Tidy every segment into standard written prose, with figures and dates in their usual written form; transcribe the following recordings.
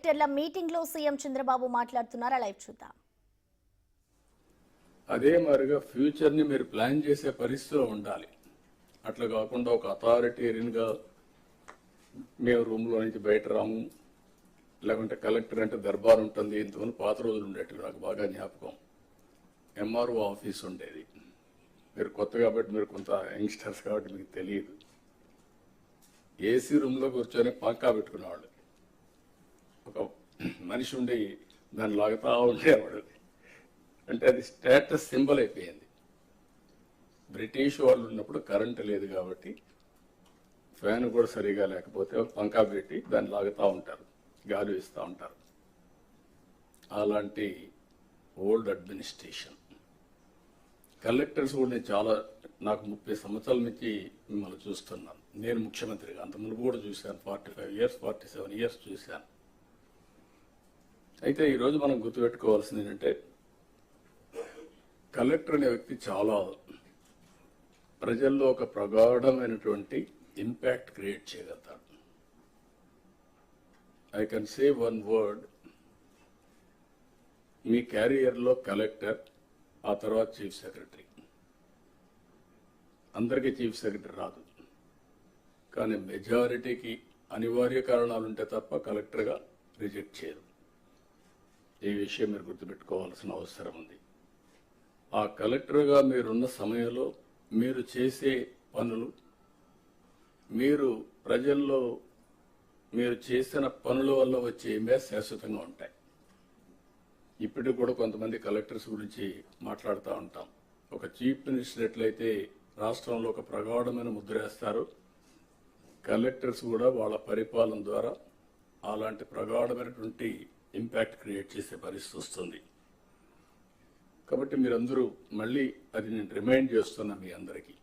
కలెక్టర్ల మీటింగ్ లో సీఎం చంద్రబాబు మాట్లాడుతున్నారు. లైవ్ చూద్దాం. అదే మరిగా ఫ్యూచర్ ని మీరు ప్లాన్ చేసే పరిస్థితిలో ఉండాలి. అట్లా కాకుండా ఒక అథారిటేరియన్ గా మేము రూమ్ లో నుంచి బయట రాము, లేకుంటే కలెక్టర్ అంటే దర్బార్ ఉంటుంది. ఇంతమంది పాత రోజులు ఉండేవి, నాకు బాగా జ్ఞాపకం. ఎంఆర్ఓ ఆఫీస్ ఉండేది. మీరు కొత్త కాబట్టి, మీరు కొంత యంగ్స్టర్స్ కాబట్టి మీకు తెలియదు. ఏసీ రూమ్ లో కూర్చొని పంకా పెట్టుకునేవాళ్ళు. ఒక మనిషి ఉండి దాన్ని లాగుతా ఉండేవాడు. అంటే అది స్టేటస్ సింబల్ అయిపోయింది. బ్రిటిష్ వాళ్ళు ఉన్నప్పుడు కరెంటు లేదు కాబట్టి ఫ్యాన్ కూడా సరిగా లేకపోతే పంకా పెట్టి దాన్ని లాగుతూ ఉంటారు, గాలి ఇస్తూ ఉంటారు. అలాంటి ఓల్డ్ అడ్మినిస్ట్రేషన్. కలెక్టర్స్ కూడా నేను నాకు 30 సంవత్సరాల నుంచి మిమ్మల్ని చూస్తున్నాను. నేను ముఖ్యమంత్రిగా అంత ముందు కూడా చూశాను. 45 years 47 years చూశాను. అయితే ఈరోజు మనం గుర్తుపెట్టుకోవాల్సింది ఏంటంటే, కలెక్టర్ అనే వ్యక్తి చాలా ప్రజల్లో ఒక ప్రగాఢమైనటువంటి ఇంపాక్ట్ క్రియేట్ చేయగలుగుతాడు. I can say one word. మీ క్యారియర్లో కలెక్టర్, ఆ తర్వాత చీఫ్ సెక్రటరీ. అందరికీ చీఫ్ సెక్రటరీ రాదు, కానీ మెజారిటీకి అనివార్య కారణాలు ఉంటే తప్ప కలెక్టర్గా రిజెక్ట్ చేయరు. ఈ విషయం మీరు గుర్తుపెట్టుకోవాల్సిన అవసరం ఉంది. ఆ కలెక్టర్గా మీరున్న సమయంలో మీరు చేసే పనులు, మీరు ప్రజల్లో మీరు చేసిన పనుల వల్ల వచ్చే ఇంపాక్ట్ శాశ్వతంగా ఉంటాయి. ఇప్పటికి కూడా కొంతమంది కలెక్టర్స్ గురించి మాట్లాడుతూ ఉంటాం. ఒక చీఫ్ మినిస్టర్ ఎట్లయితే రాష్ట్రంలో ఒక ప్రగాఢమైన ముద్ర వేస్తారు, కలెక్టర్స్ కూడా వాళ్ళ పరిపాలన ద్వారా అలాంటి ప్రగాఢమైనటువంటి ఇంపాక్ట్ క్రియేట్ చేసే పరిస్థితి వస్తుంది. కాబట్టి మీరందరూ మళ్ళీ అది నేను రిమైండ్ చేస్తున్నా మీ అందరికీ.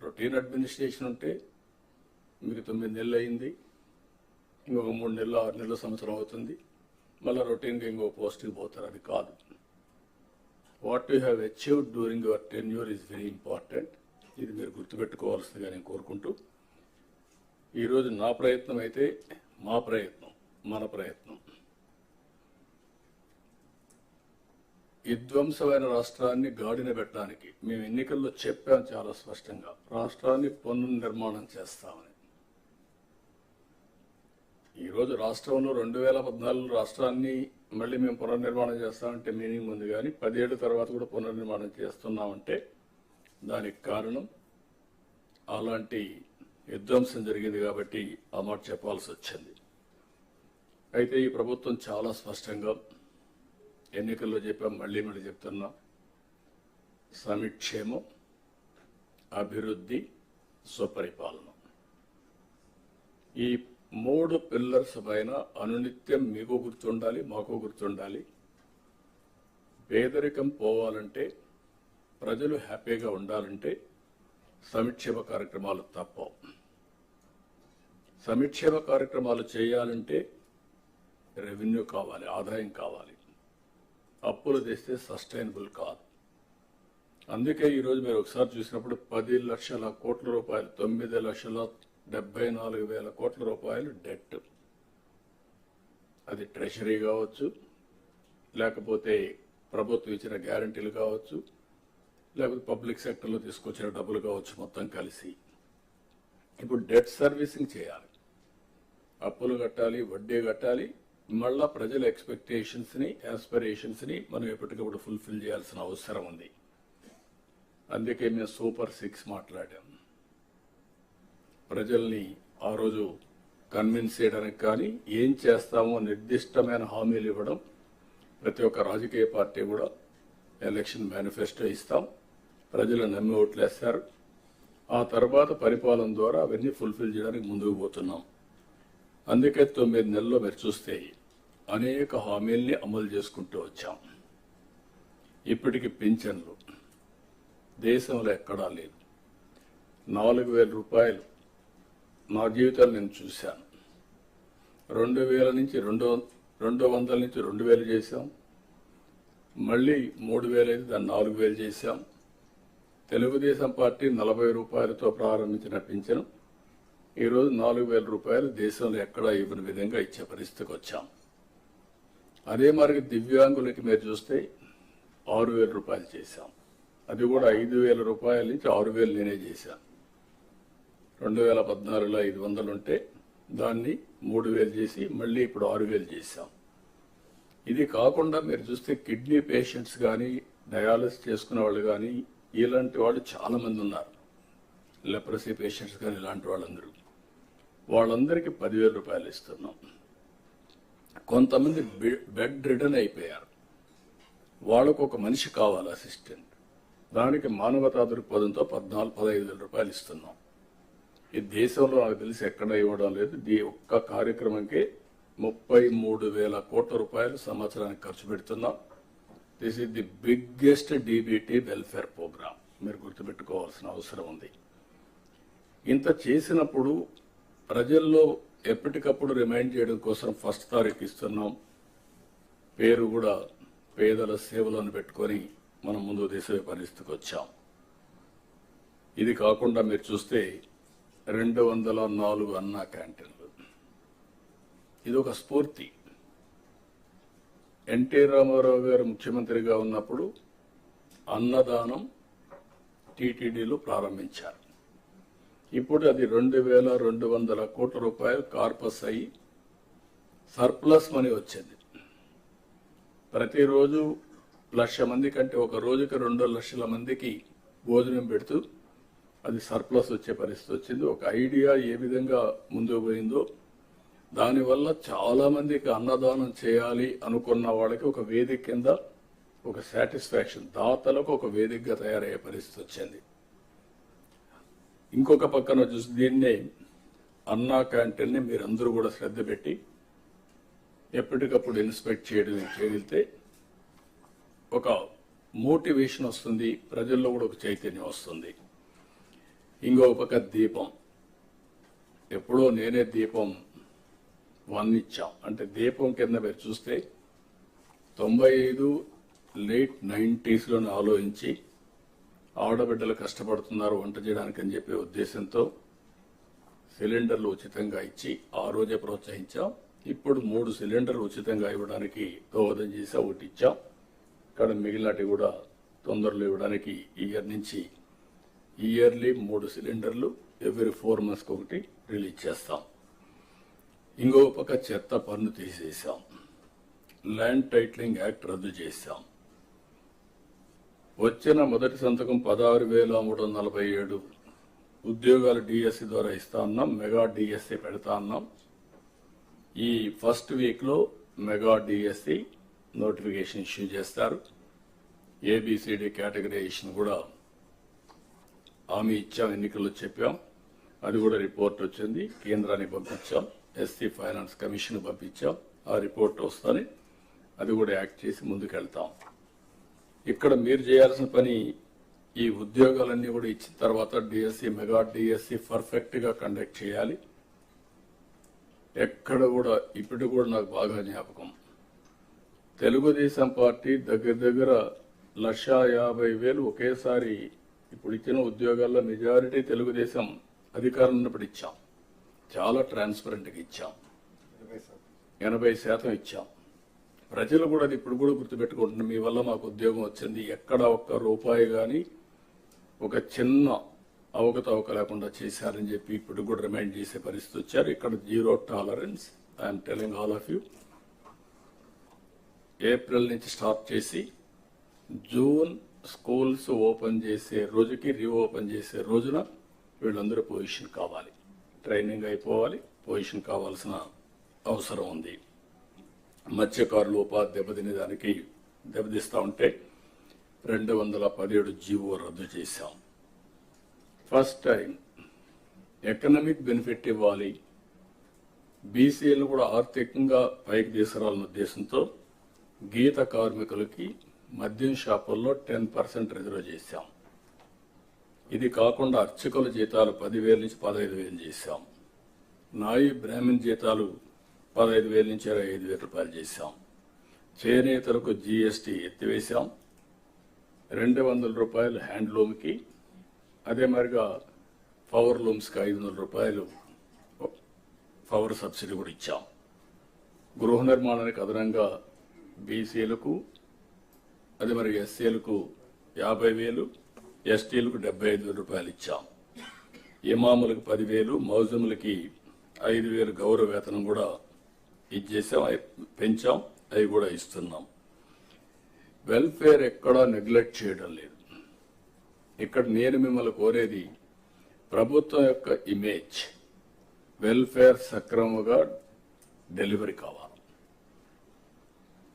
రొటీన్ అడ్మినిస్ట్రేషన్ ఉంటే మీకు 9 నెలలు అయింది, ఇంకొక 3 నెలలు 6 నెలలు సంవత్సరం అవుతుంది, మళ్ళీ రొటీన్గా ఇంకో పోస్ట్కి పోతారు. అది కాదు. What you have achieved during your tenure is very important. ఇది మీరు గుర్తుపెట్టుకోవాల్సిందిగా నేను కోరుకుంటూ, ఈరోజు నా ప్రయత్నం అయితే మా ప్రయత్నం, మన ప్రయత్నం, విధ్వంసమైన రాష్ట్రాన్ని గాడిన పెట్టడానికి మేము ఎన్నికల్లో చెప్పాం చాలా స్పష్టంగా. రాష్ట్రాన్ని పునర్నిర్మాణం చేస్తామని. ఈరోజు రాష్ట్రంలో 2014 రాష్ట్రాన్ని మళ్ళీ మేము పునర్నిర్మాణం చేస్తామంటే మీనింగ్ ఉంది, కానీ 10 ఏళ్ల తర్వాత కూడా పునర్నిర్మాణం చేస్తున్నామంటే దానికి కారణం అలాంటి విధ్వంసం జరిగింది కాబట్టి ఆ మాట చెప్పాల్సి వచ్చింది. అయితే ఈ ప్రభుత్వం చాలా స్పష్టంగా ఎన్నికల్లో చెప్పాం, మళ్ళీ చెప్తున్నాం. సమిక్షేమం, అభివృద్ధి, స్వపరిపాలన, ఈ 3 పిల్లర్స్ పైన అనునిత్యం మీకు గుర్తుండాలి, మాకు గుర్తుండాలి. పేదరికం పోవాలంటే, ప్రజలు హ్యాపీగా ఉండాలంటే సంక్షేమ కార్యక్రమాలు తప్పవు. సంక్షేమ కార్యక్రమాలు చేయాలంటే రెవెన్యూ కావాలి, ఆదాయం కావాలి. అప్పులు తెస్తే సస్టైనబుల్ కాదు. అందుకే ఈరోజు మీరు ఒకసారి చూసినప్పుడు 10 లక్షల కోట్ల రూపాయలు, 9,74,000 కోట్ల రూపాయలు డెట్. అది ట్రెషరీ కావచ్చు, లేకపోతే ప్రభుత్వం ఇచ్చిన గ్యారంటీలు కావచ్చు, లేకపోతే పబ్లిక్ సెక్టర్లో తీసుకొచ్చిన డబ్బులు కావచ్చు, మొత్తం కలిసి ఇప్పుడు డెట్ సర్వీసింగ్ చేయాలి. అప్పులు కట్టాలి, వడ్డీ కట్టాలి. మళ్ళా ప్రజల ఎక్స్పెక్టేషన్స్ని, ఆస్పిరేషన్స్ని మనం ఎప్పటికప్పుడు ఫుల్ఫిల్ చేయాల్సిన అవసరం ఉంది. అందుకే మేము సూపర్ 6 మాట్లాడాం. ప్రజల్ని ఆ రోజు కన్విన్స్ చేయడానికి కానీ, ఏం చేస్తామో నిర్దిష్టమైన హామీలు ఇవ్వడం. ప్రతి ఒక్క రాజకీయ పార్టీ కూడా ఎలక్షన్ మేనిఫెస్టో ఇస్తాం, ప్రజలు నమ్మి ఓట్లేస్తారు. ఆ తర్వాత పరిపాలన ద్వారా అవన్నీ ఫుల్ఫిల్ చేయడానికి ముందుకు పోతున్నాం. అందుకే 9 నెలల్లో మీరు చూస్తే అనేక హామీల్ని అమలు చేసుకుంటూ వచ్చాం. ఇప్పటికి పింఛన్లు దేశంలో ఎక్కడా లేదు. 4,000 రూపాయలు నా జీవితంలో నేను చూశాను. 2,000 నుంచి 200 నుంచి 2,000 చేశాం. మళ్ళీ 3,000 అయితే దాన్ని 4,000 చేశాం. తెలుగుదేశం పార్టీ 40 రూపాయలతో ప్రారంభించిన పింఛను ఈరోజు 4,000 రూపాయలు దేశంలో ఎక్కడా ఇవ్వని విధంగా ఇచ్చే పరిస్థితికి వచ్చాం. అదే మరి దివ్యాంగులకి మీరు చూస్తే 6,000 రూపాయలు చేశాం. అది కూడా 5,000 రూపాయల నుంచి 6,000 నేనే చేశాను. 2014లో 500 ఉంటే దాన్ని 3,000 చేసి మళ్ళీ ఇప్పుడు 6,000 చేశాం. ఇది కాకుండా మీరు చూస్తే కిడ్నీ పేషెంట్స్ కానీ, డయాలసిస్ చేసుకునే వాళ్ళు కానీ, ఇలాంటి వాళ్ళు చాలా మంది ఉన్నారు. లెప్రసీ పేషెంట్స్ కానీ ఇలాంటి వాళ్ళందరికీ 10,000 రూపాయలు ఇస్తున్నాం. కొంతమంది బెడ్ రిడన్ అయిపోయారు, వాళ్ళకు ఒక మనిషి కావాలి అసిస్టెంట్. దానికి మానవతా దృక్పథంతో 14-15,000 రూపాయలు ఇస్తున్నాం. ఈ దేశంలో నాకు తెలిసి ఎక్కడ ఇవ్వడం లేదు. ఈ ఒక్క కార్యక్రమంకే 33,000 కోట్ల రూపాయలు సంవత్సరానికి ఖర్చు పెడుతున్నాం. This is the biggest DBT welfare programme. మీరు గుర్తుపెట్టుకోవాల్సిన అవసరం ఉంది. ఇంత చేసినప్పుడు ప్రజల్లో ఎప్పటికప్పుడు రిమైండ్ చేయడం కోసం 1 తారీఖు ఇస్తున్నాం. పేరు కూడా పేదల సేవలను పెట్టుకొని మనం ముందు తీసే పరిస్థితికి వచ్చాం. ఇది కాకుండా మీరు చూస్తే 204 అన్నా క్యాంటీన్లు. ఇది ఒక స్ఫూర్తి. ఎన్టీ రామారావు గారు ముఖ్యమంత్రిగా ఉన్నప్పుడు అన్నదానం టీటీడీలో ప్రారంభించారు. ఇప్పుడు అది 2,200 కోట్ల రూపాయలు కార్పస్ అయ్యి సర్ప్లస్ మనీ వచ్చింది. ప్రతిరోజు 1,00,000 మంది కంటే ఒక రోజుకి 2 లక్షల మందికి భోజనం పెడుతూ అది సర్ప్లస్ వచ్చే పరిస్థితి వచ్చింది. ఒక ఐడియా ఏ విధంగా ముందుకు పోయిందో, దానివల్ల చాలా మందికి అన్నదానం చేయాలి అనుకున్న వాళ్ళకి ఒక వేదిక కింద ఒక సాటిస్ఫాక్షన్, దాతలకు ఒక వేదికగా తయారయ్యే పరిస్థితి వచ్చింది. ఇంకొక పక్కన చూసి దీన్నే అన్నా క్యాంటీన్ని మీరందరూ కూడా శ్రద్ధ పెట్టి ఎప్పటికప్పుడు ఇన్స్పెక్ట్ చేయగలిగితే ఒక మోటివేషన్ వస్తుంది, ప్రజల్లో కూడా ఒక చైతన్యం వస్తుంది. ఇంకొక పక్క దీపం, ఎప్పుడో నేనే దీపం 1 ఇచ్చాం. అంటే దీపం కింద మీరు చూస్తే 95 లేట్ 90s ఆలోచించి ఆడబిడ్డలు కష్టపడుతున్నారు వంట చేయడానికి అని చెప్పే ఉద్దేశంతో సిలిండర్లు ఉచితంగా ఇచ్చి ఆ రోజే ప్రోత్సహించాం. ఇప్పుడు 3 సిలిండర్లు ఉచితంగా ఇవ్వడానికి దోహదం చేసి ఒకటి ఇచ్చాం. ఇక్కడ మిగిలినటి కూడా తొందరలో ఇవ్వడానికి ఇయర్లీ 3 సిలిండర్లు ఎవ్రీ 4 months ఒకటి రిలీజ్ చేస్తాం. ఇంకో పక్క చెత్త పన్ను తీసేసాం. ల్యాండ్ టైటిలింగ్ యాక్ట్ రద్దు చేశాం. వచ్చిన మొదటి సంతకం 16,347 ఉద్యోగాలు డిఎస్సి ద్వారా ఇస్తా ఉన్నాం. మెగా డిఎస్సి పెడతా ఉన్నాం. ఈ ఫస్ట్ వీక్లో మెగా డిఎస్సి నోటిఫికేషన్ ఇష్యూ చేస్తారు. ఏబిసిడి కేటగరైజేషన్ కూడా హామీ ఇచ్చాం, ఎన్నికల్లో చెప్పాం. అది కూడా రిపోర్ట్ వచ్చింది, కేంద్రానికి పంపించాం. ఎస్సీ ఫైనాన్స్ కమిషన్ పంపించాం. ఆ రిపోర్ట్ వస్తానే అది కూడా యాక్ట్ చేసి ముందుకెళ్తాం. ఇక్కడ మీరు చేయాల్సిన పని, ఈ ఉద్యోగాలన్నీ కూడా ఇచ్చిన తర్వాత డిఎస్సి మెగా డిఎస్సి పర్ఫెక్ట్ గా కండక్ట్ చేయాలి. ఎక్కడ కూడా ఇప్పుడు కూడా నాకు బాగా జ్ఞాపకం, తెలుగుదేశం పార్టీ దగ్గర 1,50,000 ఒకేసారి ఇప్పుడు ఇచ్చిన ఉద్యోగాల్లో మెజారిటీ తెలుగుదేశం అధికారం ఉన్నప్పుడు ఇచ్చాం. చాలా ట్రాన్స్పరెంట్గా ఇచ్చాం. 80% ఇచ్చాం. ప్రజలు కూడా అది ఇప్పుడు కూడా గుర్తుపెట్టుకుంటున్నారు. మీ వల్ల మాకు ఉద్యోగం వచ్చింది, ఎక్కడ ఒక్క రూపాయి కానీ ఒక చిన్న అవకతవక లేకుండా చేశారని చెప్పి ఇప్పుడు కూడా రిమైండ్ చేసే పరిస్థితి వచ్చారు. ఇక్కడ 0 tolerance. I'm telling all of you. April నుంచి స్టార్ట్ చేసి జూన్ స్కూల్స్ ఓపెన్ చేసే రోజుకి, రీఓపెన్ చేసే రోజున వీళ్ళందరూ పొజిషన్ కావాలి, ట్రైనింగ్ అయిపోవాలి, పొజిషన్ కావాల్సిన అవసరం ఉంది. మత్స్యకారులు ఉపాధి దెబ్బతినేదానికి దెబ్బతీస్తూ ఉంటే 217 జీవో రద్దు చేశాం. ఫస్ట్ టైం ఎకనామిక్ బెనిఫిట్ ఇవ్వాలి, బీసీలు కూడా ఆర్థికంగా పైకి తీసుకురావాలన్న ఉద్దేశంతో గీత కార్మికులకి మద్యం షాపుల్లో 10% రిజర్వ్ చేశాం. ఇది కాకుండా అర్చకుల జీతాలు 10,000 నుంచి 15,000 చేశాం. నాయి బ్రాహ్మణ్ జీతాలు 15,000 నుంచి 25,000 రూపాయలు చేశాం. చేనేతలకు జీఎస్టీ ఎత్తివేశాం. 200 రూపాయలు హ్యాండ్లూమ్కి, అదే మరిగా పవర్ లూమ్స్కి 500 రూపాయలు పవర్ సబ్సిడీ కూడా ఇచ్చాం. గృహ నిర్మాణానికి అదనంగా బీసీలకు, అది మరి ఎస్సీలకు 50,000, ఎస్టీలకు 75,000 రూపాయలు ఇచ్చాం. ఇమాములకు 10,000, మౌజములకి 5,000 గౌరవ వేతనం కూడా ఇచ్చేసాం, పెంచాం, అవి కూడా ఇస్తున్నాం. వెల్ఫేర్ ఎక్కడా నెగ్లెక్ట్ చేయడం లేదు. ఇక్కడ నేను మిమ్మల్ని కోరేది ప్రభుత్వం యొక్క ఇమేజ్, వెల్ఫేర్ సక్రమంగా డెలివరీ కావాలి.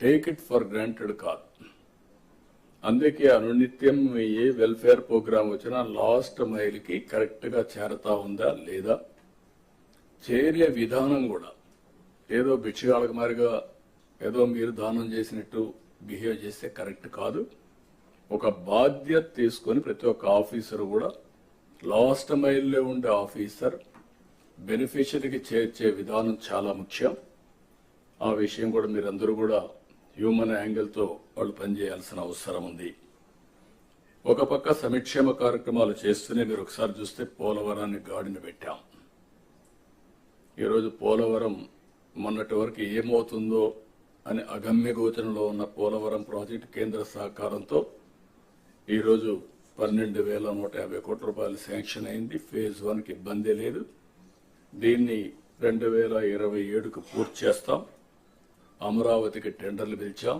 టేక్ ఇట్ ఫర్ గ్రాంటెడ్ కాదు. అందుకే అనునిత్యం ఏ వెల్ఫేర్ ప్రోగ్రామ్ వచ్చినా లాస్ట్ మైల్కి కరెక్ట్గా చేరతా ఉందా లేదా, చేరే విధానం కూడా ఏదో భిక్షగాళ్ళకి మారిగా ఏదో మీరు దానం చేసినట్టు బిహేవ్ చేస్తే కరెక్ట్ కాదు. ఒక బాధ్యత తీసుకొని ప్రతి ఒక్క ఆఫీసర్ కూడా లాస్ట్ మైల్లో ఉండే ఆఫీసర్ బెనిఫిషరీకి చేర్చే విధానం చాలా ముఖ్యం. ఆ విషయం కూడా మీరందరూ కూడా హ్యూమన్ యాంగిల్తో వాళ్ళు పనిచేయాల్సిన అవసరం ఉంది. ఒక పక్క సంక్షేమ కార్యక్రమాలు చేస్తూనే మీరు ఒకసారి చూస్తే పోలవరాన్ని గాడిన పెట్టాం. ఈరోజు పోలవరం మొన్నటి వరకు ఏమవుతుందో అని అగమ్య గోచరంలో ఉన్న పోలవరం ప్రాజెక్టు కేంద్ర సహకారంతో ఈరోజు 12,150 కోట్ల రూపాయలు శాంక్షన్ అయింది. ఫేజ్ 1కి ఇబ్బంది లేదు. దీన్ని 2027కు పూర్తి చేస్తాం. అమరావతికి టెండర్లు పిలిచాం.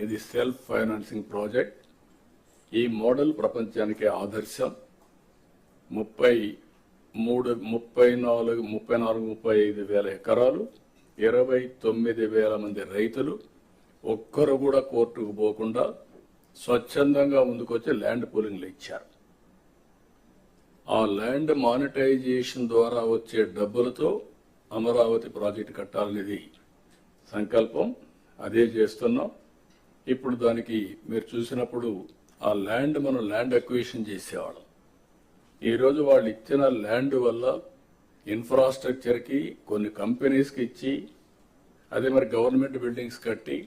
ఇది సెల్ఫ్ ఫైనాన్సింగ్ ప్రాజెక్ట్. ఈ మోడల్ ప్రపంచానికి ఆదర్శం. 34-35 వేల ఎకరాలు, 29,000 మంది రైతులు, ఒక్కరు కూడా కోర్టుకు పోకుండా స్వచ్ఛందంగా ముందుకొచ్చి ల్యాండ్ పూలింగ్లు ఇచ్చారు. ఆ ల్యాండ్ మానిటైజేషన్ ద్వారా వచ్చే డబ్బులతో అమరావతి ప్రాజెక్టు కట్టాలనేది సంకల్పం. అదే చేస్తున్నాం. ఇప్పుడు దానికి మీరు చూసినప్పుడు ఆ ల్యాండ్ మనం ల్యాండ్ అక్విజిషన్ చేసేవాళ్ళం. ఈరోజు వాళ్ళు ఇచ్చిన ల్యాండ్ వల్ల ఇన్ఫ్రాస్ట్రక్చర్కి, కొన్ని కంపెనీస్కి ఇచ్చి, అదే మరి గవర్నమెంట్ బిల్డింగ్స్ కట్టి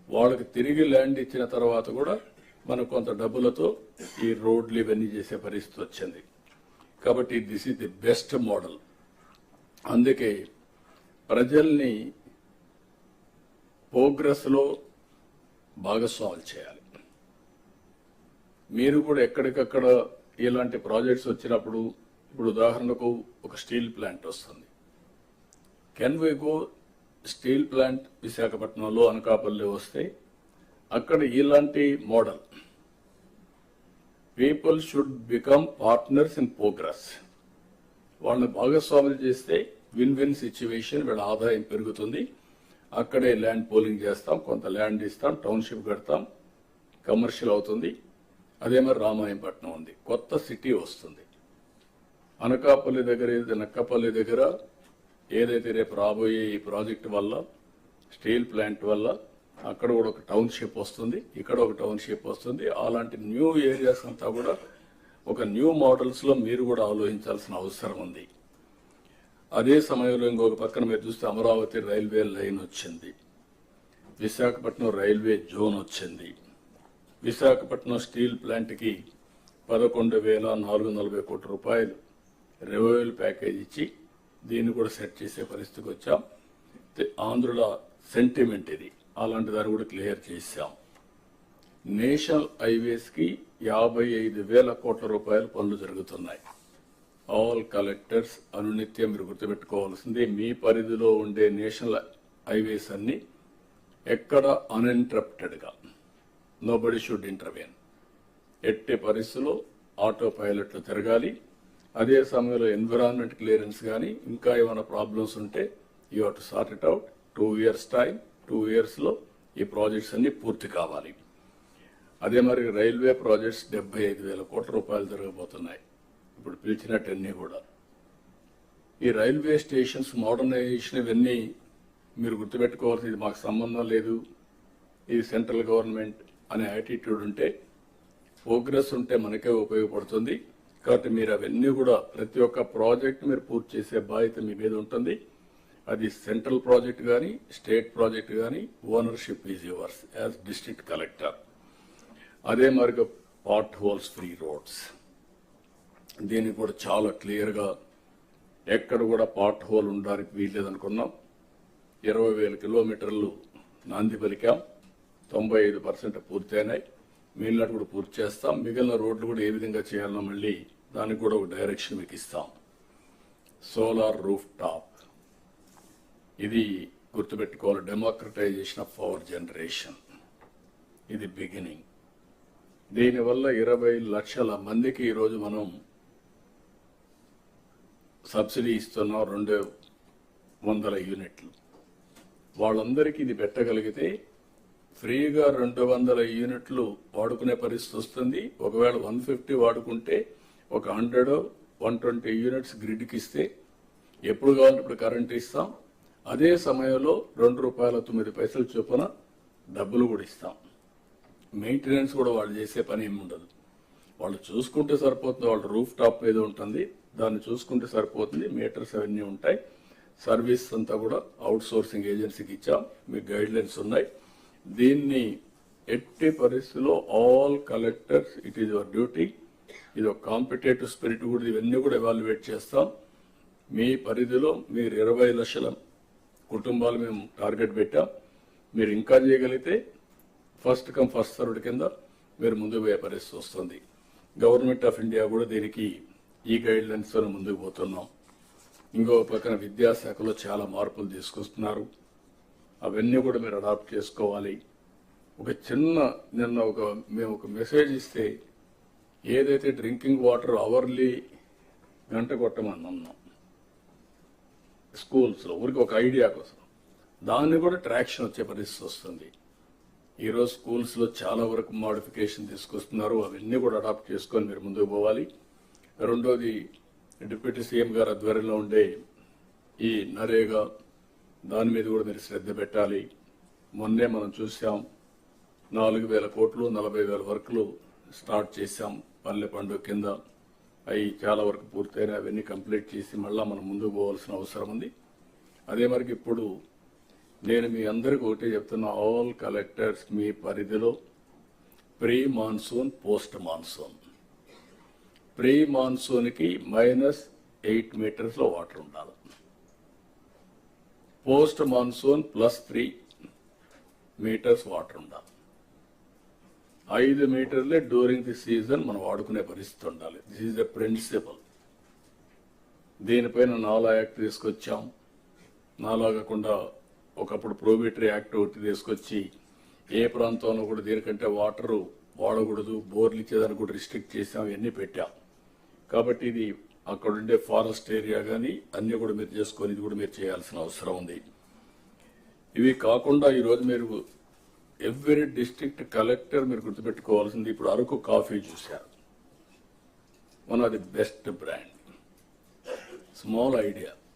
వాళ్ళకి తిరిగి ల్యాండ్ ఇచ్చిన తర్వాత కూడా మనకు కొంత డబ్బులతో ఈ రోడ్లు ఇవన్నీ చేసే పరిస్థితి వచ్చింది. కాబట్టి this is the best model. అందుకే ప్రజల్ని ప్రోగ్రెస్లో భాగస్వాములు చేయాలి. మీరు కూడా ఎక్కడికక్కడ ఇలాంటి ప్రాజెక్ట్స్ వచ్చినప్పుడు, ఇప్పుడు ఉదాహరణకు ఒక స్టీల్ ప్లాంట్ వస్తుంది. Can we go steel plant విశాఖపట్నంలో, అనకాపల్లి వస్తే అక్కడ ఇలాంటి model people should become partners in progress. వాళ్ళని భాగస్వాములు చేస్తే విన్ విన్ సిచ్యువేషన్, వీళ్ళ ఆదాయం పెరుగుతుంది. అక్కడే ల్యాండ్ పోలింగ్ చేస్తాం, కొంత ల్యాండ్ ఇస్తాం, టౌన్షిప్ కడతాం, కమర్షియల్ అవుతుంది. అదే మరి రామాయంపట్నం ఉంది, కొత్త సిటీ వస్తుంది. అనకాపల్లి దగ్గర, నక్కపల్లి దగ్గర ఏదైతే రేపు రాబోయే ఈ ప్రాజెక్టు వల్ల, స్టీల్ ప్లాంట్ వల్ల అక్కడ కూడా ఒక టౌన్షిప్ వస్తుంది, ఇక్కడ ఒక టౌన్షిప్ వస్తుంది. అలాంటి న్యూ ఏరియాస్ అంతా కూడా ఒక న్యూ మోడల్స్లో మీరు కూడా ఆలోచించాల్సిన అవసరం ఉంది. అదే సమయంలో ఇంకొక పక్కన మీరు చూస్తే అమరావతి రైల్వే లైన్ వచ్చింది, విశాఖపట్నం రైల్వే జోన్ వచ్చింది. విశాఖపట్నం స్టీల్ ప్లాంట్కి 11,440 కోట్ల రూపాయలు రెవెన్యూ ప్యాకేజ్ ఇచ్చి దీన్ని కూడా సెట్ చేసే పరిస్థితికి వచ్చాం. ఆంధ్రుల సెంటిమెంట్ ఇది. అలాంటి దాన్ని కూడా క్లియర్ చేశాం. నేషనల్ హైవేస్కి 55,000 కోట్ల రూపాయల పనులు జరుగుతున్నాయి. ఆల్ కలెక్టర్స్ అనునిత్యం మీరు గుర్తుపెట్టుకోవాల్సింది, మీ పరిధిలో ఉండే నేషనల్ హైవేస్ అన్ని ఎక్కడ అన్ఇంటరప్టెడ్గా, నోబడి షుడ్ ఇంటర్వెన్. ఎట్టి పరిస్థితుల్లో ఆటో పైలట్లు తిరగాలి. అదే సమయంలో ఎన్విరాన్మెంట్ క్లియరెన్స్ కానీ ఇంకా ఏమైనా ప్రాబ్లమ్స్ ఉంటే you have to sort it out. 2 years time, 2 yearsలో ఈ ప్రాజెక్ట్స్ అన్ని పూర్తి కావాలి. అదే మరి రైల్వే ప్రాజెక్ట్స్ 75,000 కోట్ల రూపాయలు జరగబోతున్నాయి. ఇప్పుడు పిలిచినట్టన్నీ కూడా ఈ రైల్వే స్టేషన్స్ మోడర్నైజేషన్ ఇవన్నీ మీరు గుర్తుపెట్టుకోవాల్సింది. ఇది మాకు సంబంధం లేదు, ఇది సెంట్రల్ గవర్నమెంట్ అనే యాటిట్యూడ్ ఉంటే, ప్రోగ్రెస్ ఉంటే మనకే ఉపయోగపడుతుంది. కాబట్టి మీరు అవన్నీ కూడా ప్రతి ఒక్క ప్రాజెక్ట్ మీరు పూర్తి చేసే బాధ్యత మీ మీద ఉంటుంది. అది సెంట్రల్ ప్రాజెక్ట్ కానీ, స్టేట్ ప్రాజెక్ట్ కానీ, ownership is yours as district collector. అదే మరిగా పార్ట్ హోల్స్ ఫ్రీ రోడ్స్, దీన్ని కూడా చాలా క్లియర్గా ఎక్కడ కూడా పాట్ హోల్ ఉండడానికి వీల్లేదనుకున్నాం. 20,000 కిలోమీటర్లు నాంది పలికాం. 95% పూర్తయినాయి. మిగిలినట్టు కూడా పూర్తి చేస్తాం. మిగిలిన రోడ్లు కూడా ఏ విధంగా చేయాలన్నా మళ్ళీ దానికి కూడా ఒక డైరెక్షన్ మీకు ఇస్తాం. సోలార్ రూఫ్ టాప్, ఇది గుర్తుపెట్టుకోవాలి. డెమోక్రటైజేషన్ ఆఫ్ పవర్ జనరేషన్, ఇది బిగినింగ్. దీనివల్ల 20 లక్షల మందికి ఈరోజు మనం సబ్సిడీ ఇస్తున్నాం. 200 యూనిట్లు. వాళ్ళందరికీ ఇది పెట్టగలిగితే ఫ్రీగా 200 యూనిట్లు వాడుకునే పరిస్థితి వస్తుంది. ఒకవేళ 150 వాడుకుంటే ఒక 100-120 యూనిట్స్ గ్రిడ్కి ఇస్తే ఎప్పుడు కావాలంటే ఇప్పుడు కరెంట్ ఇస్తాం. అదే సమయంలో ₹2.09 చొప్పున డబ్బులు కూడా ఇస్తాం. మెయింటెనెన్స్ కూడా వాళ్ళు చేసే పని ఏమి ఉండదు. వాళ్ళు చూసుకుంటే సరిపోతుంది. వాళ్ళ రూఫ్ టాప్ మీద ఉంటుంది, దాన్ని చూసుకుంటే సరిపోతుంది. మీటర్స్ అవన్నీ ఉంటాయి. సర్వీస్ అంతా కూడా అవుట్ సోర్సింగ్ ఏజెన్సీకి ఇచ్చాం. మీకు గైడ్ లైన్స్ ఉన్నాయి. దీన్ని ఎట్టి పరిస్థితుల్లో all collectors, it is your duty. ఇది ఒక కాంపిటేటివ్ స్పిరిట్ కూడా, ఇవన్నీ కూడా ఎవాల్యుయేట్ చేస్తాం. మీ పరిధిలో మీరు 20 లక్షల కుటుంబాలు మేము టార్గెట్ పెట్టాం. మీరు ఇంకా చేయగలిగితే ఫస్ట్ కమ్ ఫస్ట్ సర్వ్డ్ కింద మీరు ముందుకు పోయే పరిస్థితి వస్తుంది. గవర్నమెంట్ ఆఫ్ ఇండియా కూడా దీనికి ఈ గైడ్ లైన్స్ తో ముందుకు పోతున్నాం. ఇంకో పక్కన విద్యాశాఖలో చాలా మార్పులు తీసుకొస్తున్నారు. అవన్నీ కూడా మీరు అడాప్ట్ చేసుకోవాలి. ఒక చిన్న మేము ఒక మెసేజ్ ఇస్తే ఏదైతే డ్రింకింగ్ వాటర్ అవర్లీ గంట కొట్టమని అన్నాం స్కూల్స్లో, ఊరికి ఒక ఐడియా కోసం, దాన్ని కూడా ట్రాక్షన్ వచ్చే పరిస్థితి వస్తుంది. ఈరోజు స్కూల్స్లో చాలా వరకు మోడిఫికేషన్ తీసుకొస్తున్నారు. అవన్నీ కూడా అడాప్ట్ చేసుకొని మీరు ముందుకు పోవాలి. రెండోది, డిప్యూటీ సీఎం గారు ఆధ్వర్యంలో ఉండే ఈ నరేగా, దాని మీద కూడా మీరు శ్రద్ధ పెట్టాలి. మొన్నే మనం చూసాం 4,000 కోట్లు 40,000 వర్క్లు స్టార్ట్ చేశాం పల్లె పండుగ కింద. అవి చాలా వరకు పూర్తయిన, అవన్నీ కంప్లీట్ చేసి మళ్ళా మనం ముందుకు పోవాల్సిన అవసరం ఉంది. అదే మరికి ఇప్పుడు నేను మీ అందరికీ ఒకటే చెప్తున్నా, ఆల్ కలెక్టర్స్ మీ పరిధిలో pre monsoon, post monsoon. Pre మాన్సూన్కి -8 మీటర్స్లో వాటర్ ఉండాలి. పోస్ట్ మాన్సూన్ +3 మీటర్స్ వాటర్ ఉండాలి. 5 మీటర్లే డ్యూరింగ్ ది సీజన్ మనం వాడుకునే పరిస్థితి ఉండాలి. This is the principle. దీనిపైన నాలా యాక్ట్ తీసుకొచ్చాం. నాలా కాకుండా ఒకప్పుడు ప్రోబేటరీ యాక్ట్ ఒకటి తీసుకొచ్చి ఏ ప్రాంతంలో కూడా దీనికంటే వాటర్ వాడకూడదు, బోర్లు ఇచ్చేదాన్ని కూడా రిస్ట్రిక్ట్ చేసాం, ఇవన్నీ పెట్టాం. కాబట్టి ఇది అక్కడ ఉండే ఫారెస్ట్ ఏరియా కానీ అన్ని కూడా మీరు చేసుకొని ఇది కూడా మీరు చేయాల్సిన అవసరం ఉంది. ఇవి కాకుండా ఈరోజు మీరు ఎవ్రీ డిస్ట్రిక్ట్ కలెక్టర్ మీరు గుర్తుపెట్టుకోవాల్సింది, ఇప్పుడు అరకు కాఫీ చూశారు. One of the best brand, small idea.